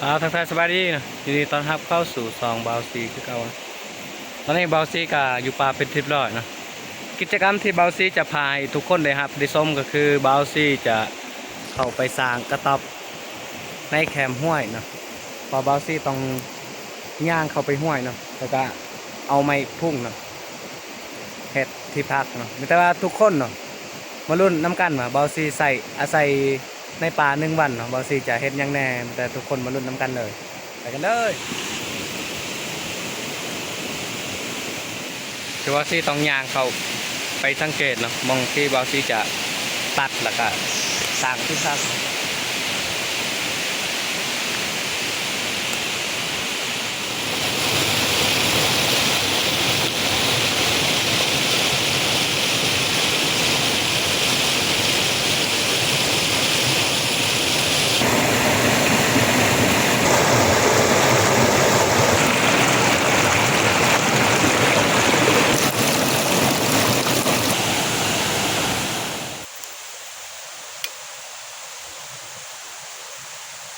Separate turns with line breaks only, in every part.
ทักทายสบายดีนะยินดีต้อนรับเข้าสู่ซองบาวซีคือเก่านะตอนนี้บาวซีกับอยู่ป่าเป็นทริปร้อยนะกิจกรรมที่บาวซีจะพาให้ทุกคนเลยครับได้ชมก็คือบาวซีจะเข้าไปสร้างกระต๊อบในแคมป์ห้วยนะพอบาวซีต้องย่างเข้าไปห้วยนะแล้วก็เอาไม้พุ่งนะเห็ดที่พักเนาะแต่ว่าทุกคนเนาะมารุ่นน้ำกันมาบาวซีอาศัยในป่า1 วันเนาะบาวซีจะเห็ดยังแน่แต่ทุกคนมารุ่นน้ำกันเลยไปกันเลยคือบาวซีต้องย่างเข้าไปสังเกตเนาะมองที่บาวซีจะตัดแล้วก็สร้างที่พัก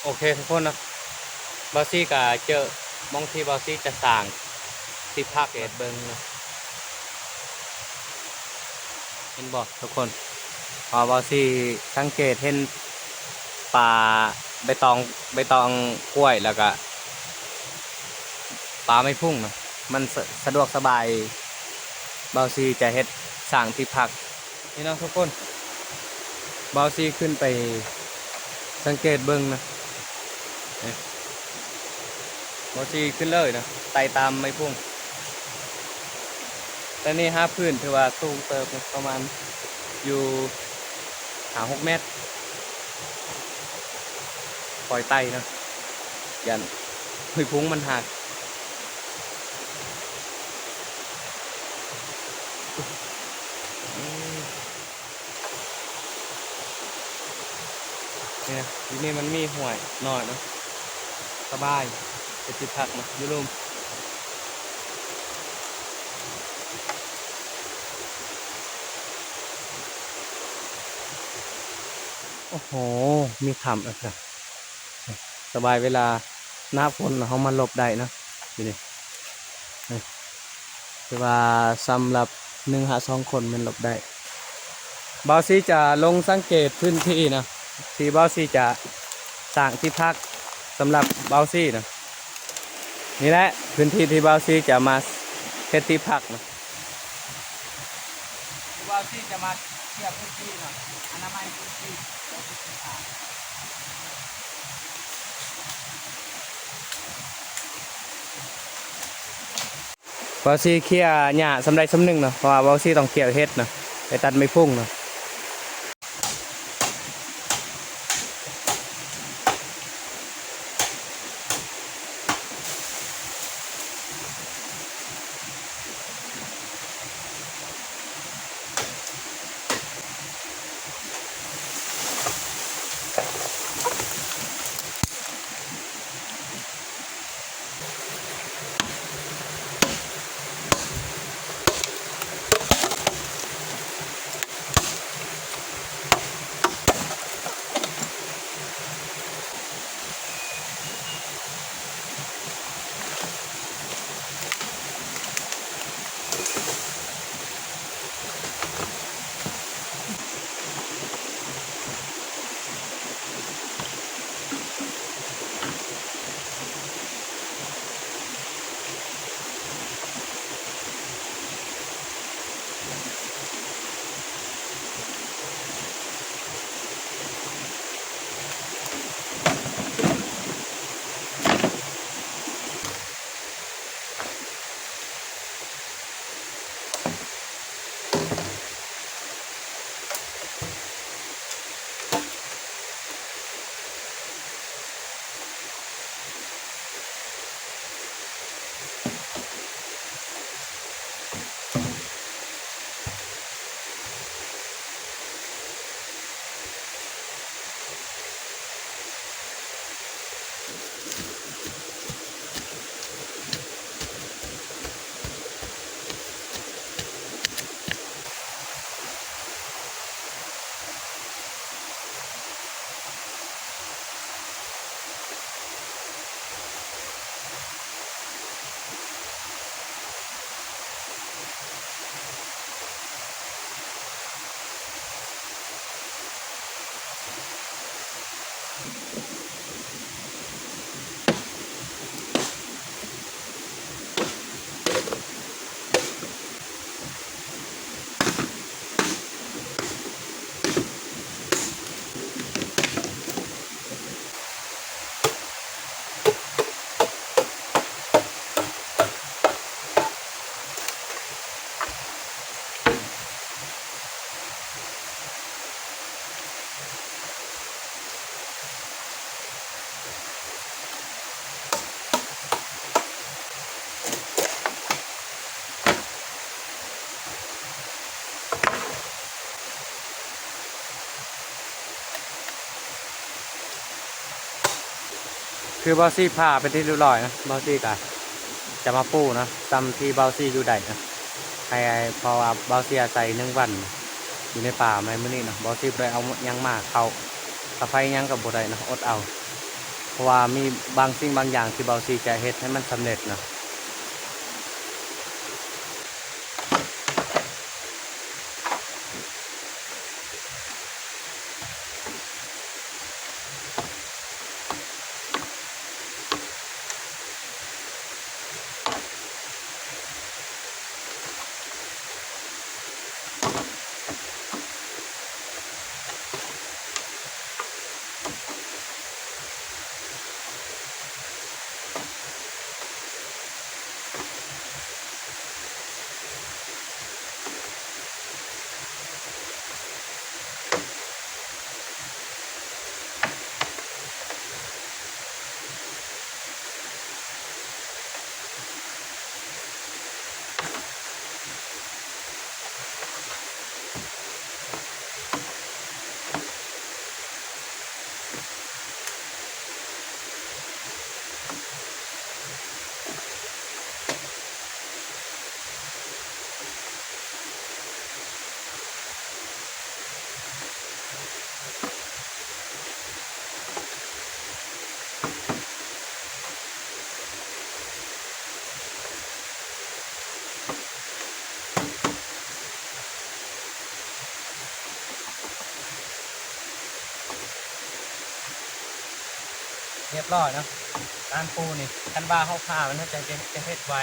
โอเคทุกคนนะบาวซีก็เจอมองที่บาวซีจะสร้างที่พักเอ็ดเบิงนะเห็นบอกทุกคนพอบาวซีสังเกตเห็นป่าใบตองกล้วยแล้วก็ป่าไม่พุ่งนะมันสะดวกสบายบาวซีจะเฮ็ดสร้างที่พักนี่นะทุกคนบาวซีขึ้นไปสังเกตเบิ้งนะบาวซีขึ้นเลยนะไต่ตามไม่พุ่งแต่นี่พื้นถือว่าสูงเติบนะประมาณอยู่6 เมตรปล่อยไต่นะยันไม่พุ่งมันหักเนี่ยที่นี่มันมีห่วยหน่อยนะสบายจะติดผักนะยูรุมโอ้โหมีขำนะครับสบายเวลาหน้าฝนเขามาหลบได้นะดูดิคือว่าสำหรับ1 หา 2 คนมันหลบได้บาวซีจะลงสังเกตพื้นที่นะที่บาวซีจะสร้างที่พักสำหรับบาวซีนะนี่แหละพื้นที่ที่บาวซีจะมาเซตที่พักนะบาวซีจะมาเทียบพื้นที่นะอนามัยพื้นที่บาวซีเคลียร์หญ้าสำไรสำหนึ่งเนาะเพราะว่าบาวซีต้องเคลียร์เฮ็ดเนาะไปตัดไม่พุ่งเนาะ คือเบาซี่ผ่าเป็นที่เรียบร้อยนะเบาซี่ก็จะมาปูนะตามที่เบาซี่อยู่ได้นะให้เพราะว่าเบาซี่อาศัย1 วันอยู่ในป่าไม้มื้อนี้นะเบาซี่บ่ได้เอาหยังมาเข้าตะไคร้หยังก็บ่ได้นะอดเอาเพราะว่ามีบางสิ่งบางอย่างที่เบาซี่จะเฮ็ดให้มันสำเร็จนะเรียบร้อยนะการปูนี่คันว่าเฮาผ่ามันจะเฮ็ดไว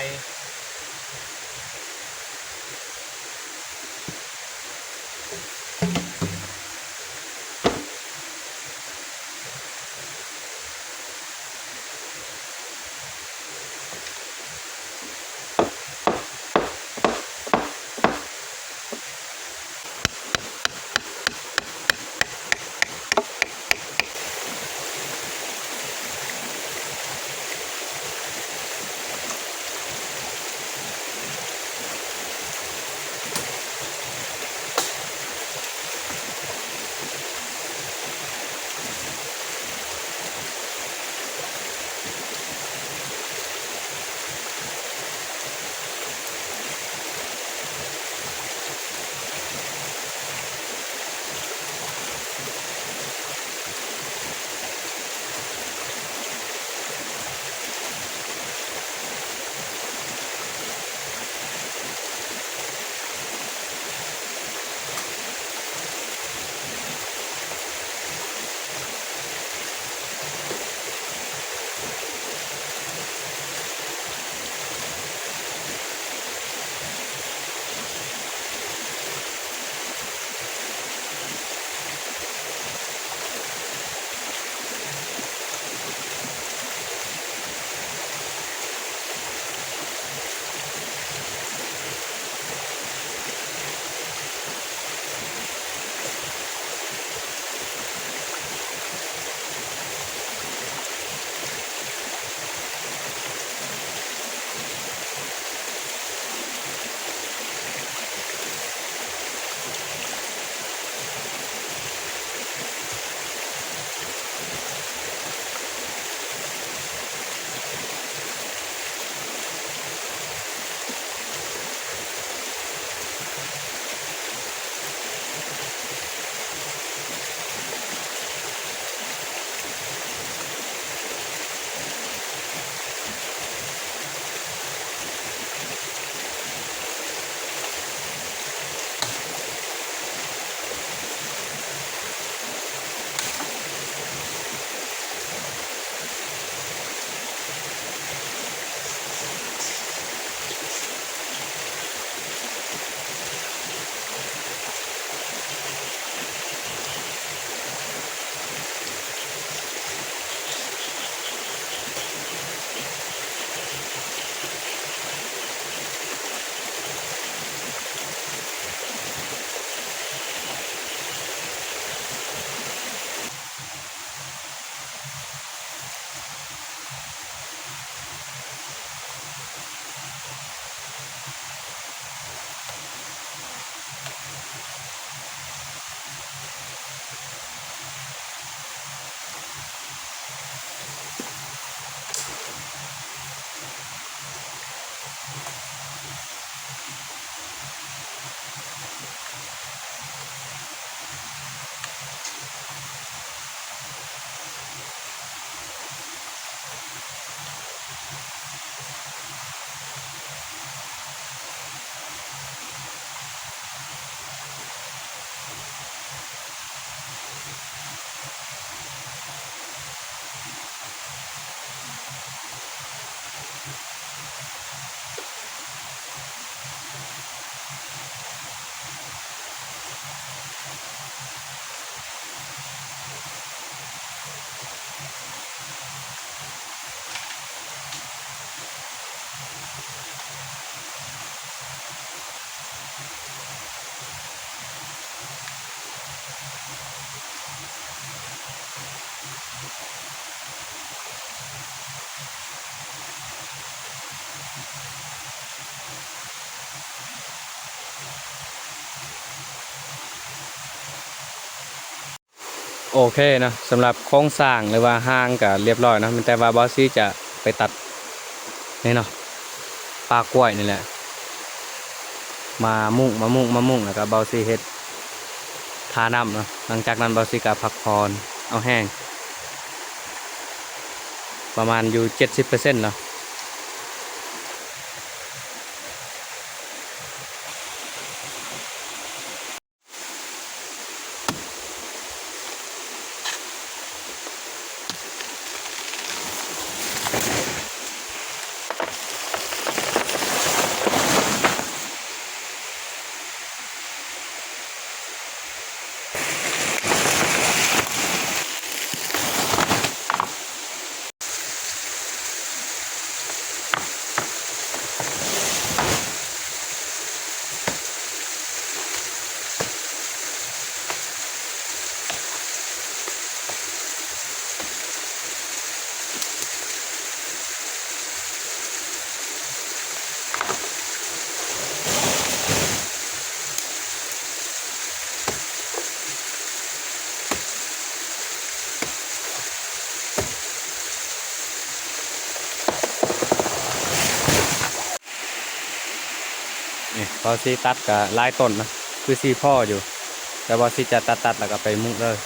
โอเคนะสำหรับโครงสร้างหรือว่าห้างก็เรียบร้อยนะแต่ว่าบอสซี่จะไปตัดนี่เนาะปลากล้วยนี่แหละมามุ่งแล้วก็บอสซี่เฮ็ดทาน้ำเนาะหลังจากนั้นบอสซี่ก็พักผ่อนเอาแห้งประมาณอยู่ 70% เนาะนี่บอสซี่ตัดก็หลายต้นนะคือ4พ่ออยู่แต่บอสซี่จะตัดแล้วก็ไปมุกเลย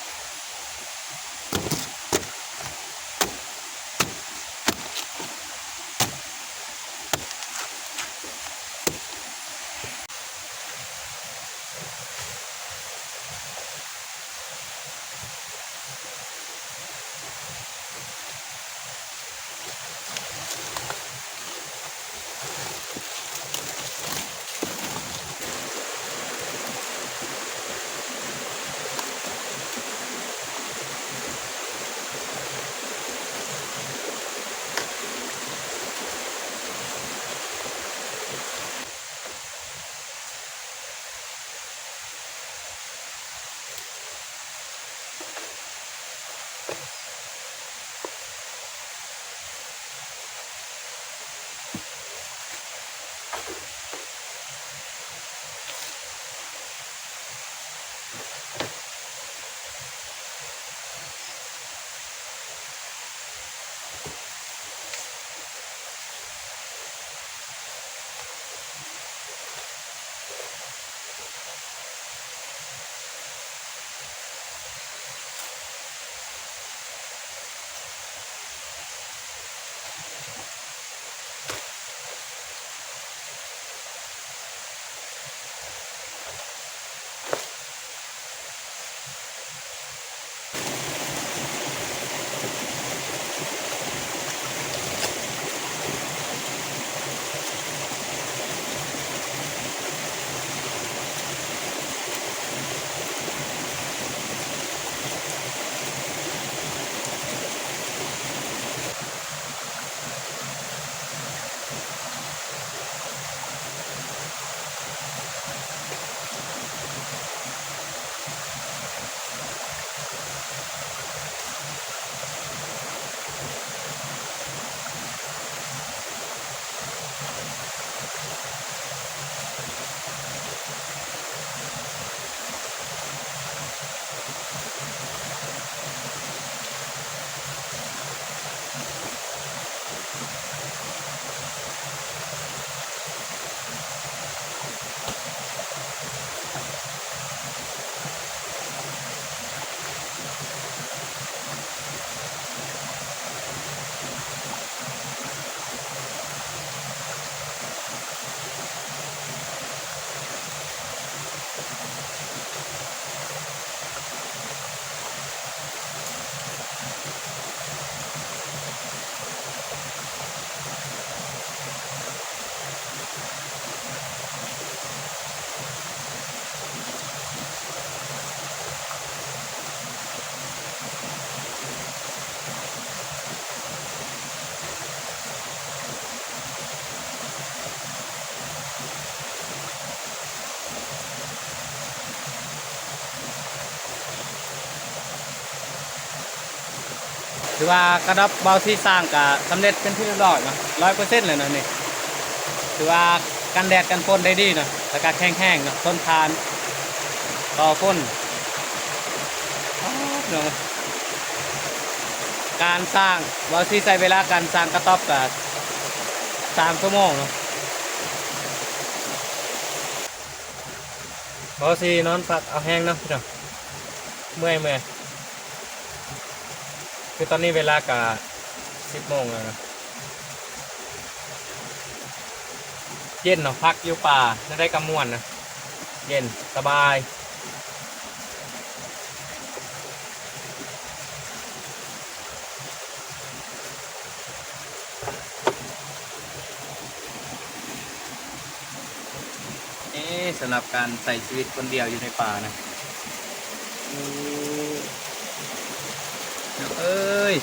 ถือว่ากระดับเบาซี่สร้างก็สำเร็จเป็นที่เรียบร้อยเนาะ 100% เลยเนาะนี่ถือว่ากันแดดกันฝนได้ดีเนาะแล้วก็แข็งๆเนาะทนทานต่อฝนเนาะการสร้างเบาซี่ใช้เวลาการสร้างกระต๊อบก็3 ชั่วโมงเนาะเบาซี่นอนพักเอาแห้งเนาะพี่น้องเมื่อยคือตอนนี้เวลากะ10 โมงแล้วนะเย็นเนาะพักอยู่ป่าได้กำมวนนะเย็นสบายสำหรับการใส่ชีวิตคนเดียวอยู่ในป่านะเอ้ย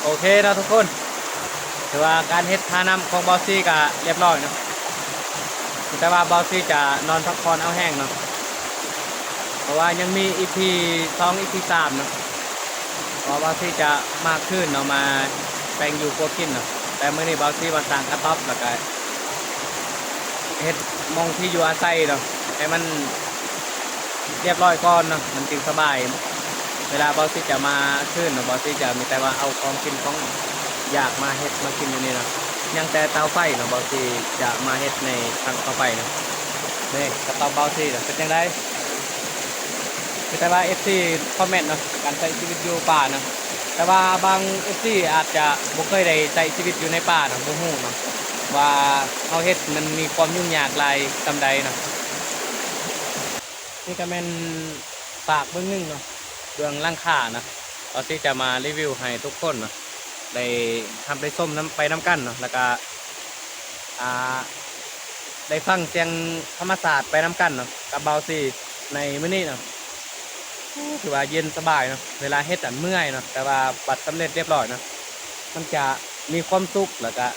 โอเคนะทุกคนถือว่าการเฮ็ดทาน้ำของเบาซี่ก็เรียบร้อยเนาะแต่ว่าเบาซี่จะนอนพักผ่อนเอาแห้งเนาะเพราะว่ายังมี EP 2 EP 3เนาะเพราะเบาซี่จะมากขึ้นเนาะมาแปลงอยู่กวกินเนาะแต่มื้อนี้เบาซี่มาสร้างกระต๊อบแล้วก็เฮ็ดมองที่อยู่อาศัยเนาะให้มันเรียบร้อยก่อนเนาะมันจึงสบายเวลาเบาซี่จะมาขึ้นเนาะเบาซี่จะมีแต่ว่าเอาของกินของอยากมาเฮ็ดมากินอยู่นี่เนาะยังแต่เตาไฟเนาะเบาซี่จะมาเฮ็ดในทางเตาไฟเนาะนี่กระต๊อบเบาซี่เนาะเป็นจังได๋คือแต่ว่า FC คอมเมนต์เนาะการใช้ชีวิตอยู่ป่าเนาะแต่ว่าบาง FC อาจจะบ่เคยได้ใช้ชีวิตอยู่ในป่าเนาะบ่ฮู้เนาะว่าเฮาเฮ็ดมันมีความยุ่งยากหลายซำใดเนาะนี่ก็แม่นฝากเบิ่งนึงเนาะเรื่องร้านค้านะเราสิจะมารีวิวให้ทุกคนเนาะได้ทำได้ส้มน้ำไปน้ำกันเนาะแล้วก็ได้ฟังเสียงธรรมศาสตร์ไปน้ำกันเนาะกับเบาซี่ในมื้อนี้เนาะถือว่าเย็นสบายเนาะเวลาเฮ็ดอันเมื่อยเนาะแต่ว่าบัดสำเร็จเรียบร้อยเนาะมันจะมีความสุขแล้วก็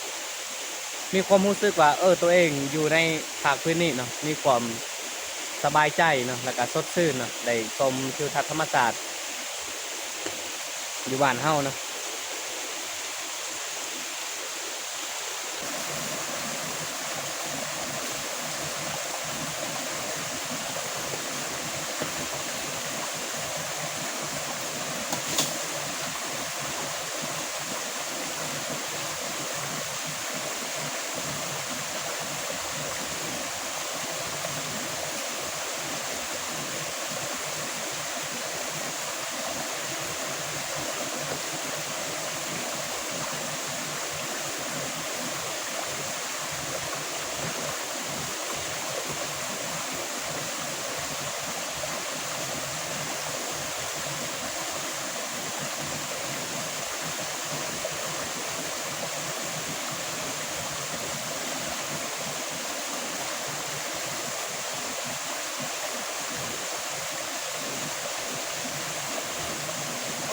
มีความรู้สึกว่าตัวเองอยู่ในภาคพื้นนี้เนาะมีความสบายใจเนาะแล้วก็สดชื่นเนาะได้ชมทิวทัศน์ธรรมศาสตร์ อยู่บ้านเฮานะ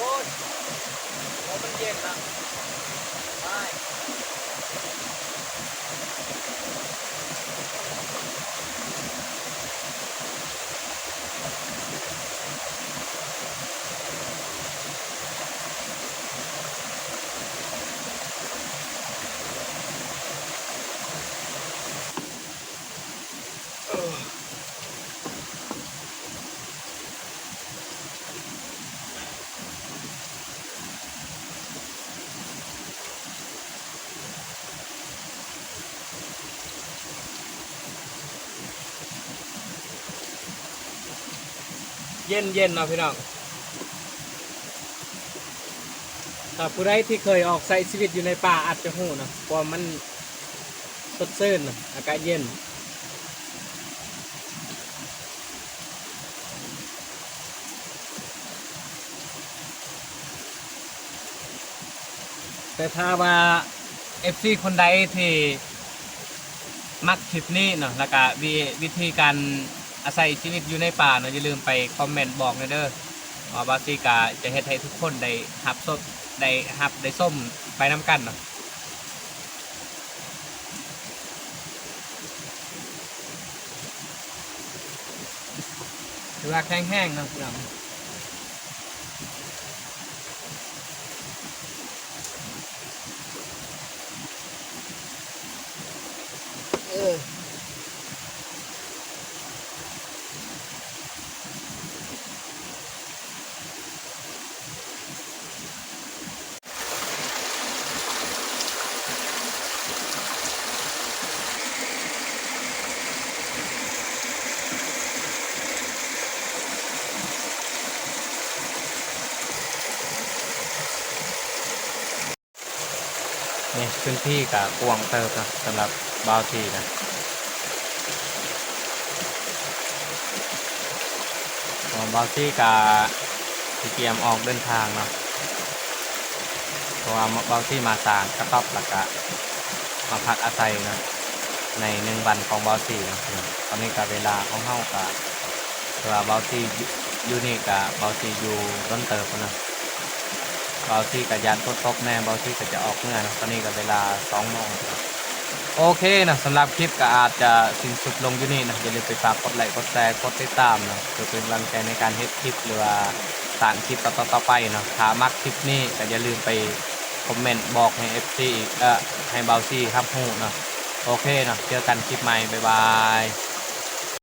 โอ้ยมันเย็นนะไปเย็นเย็นเนาะพี่น้องถ้าผู้ใดที่เคยออกใช้ชีวิตอยู่ในป่าอาจจะหู้นะเพราะมันสดชื่นนะอากาศเย็นแต่ถ้าว่า FC คนใดที่มักคลิปนี้เนาะแล้วก็วิธีการอาศัยชีวิตอยู่ในป่าเนาะอย่าลืมไปคอมเมนต์บอกนะเด้อว่าบาซิกาจะเฮ็ดให้ทุกคนได้รับสดได้ส้มไปน้ำกันเนาะถือว่าแห้งๆเนาะพี่น้องนี่พื้นที่กับกวางเติบนะสำหรับบาวทีนะบาวทีกับที่เตรียมออกเดินทางเนาะเพราะว่าบาวทีมาสร้างกระต๊อบหลักะมาพักอาศัยนะใน1 วันของบาวทีนะตอนนี้กับเวลาของเฮากับเพราะว่าบาวทีอยู่นี่กับบาวทีอยู่ต้นเติบนะบาวทีกับยานตกแน่บาวทีก็จะออกเมื่อนะตอนนี้กับเวลา2 โมงโอเคนะสำหรับคลิปก็อาจจะสิ้นสุดลงอยู่นี่นะอย่าลืมไปฝากกดไลค์กดแชร์กดติดตามนะเพื่อเป็นกำลังใจในการเฮ็ดคลิปหรือว่าสร้างคลิปต่อไปนะถ้ามักคลิปนี้ก็อย่าลืมไปคอมเมนต์บอกให้ FC ให้เบาซี่ครับฮู้นะโอเคนะเจอกันคลิปใหม่บ๊ายบาย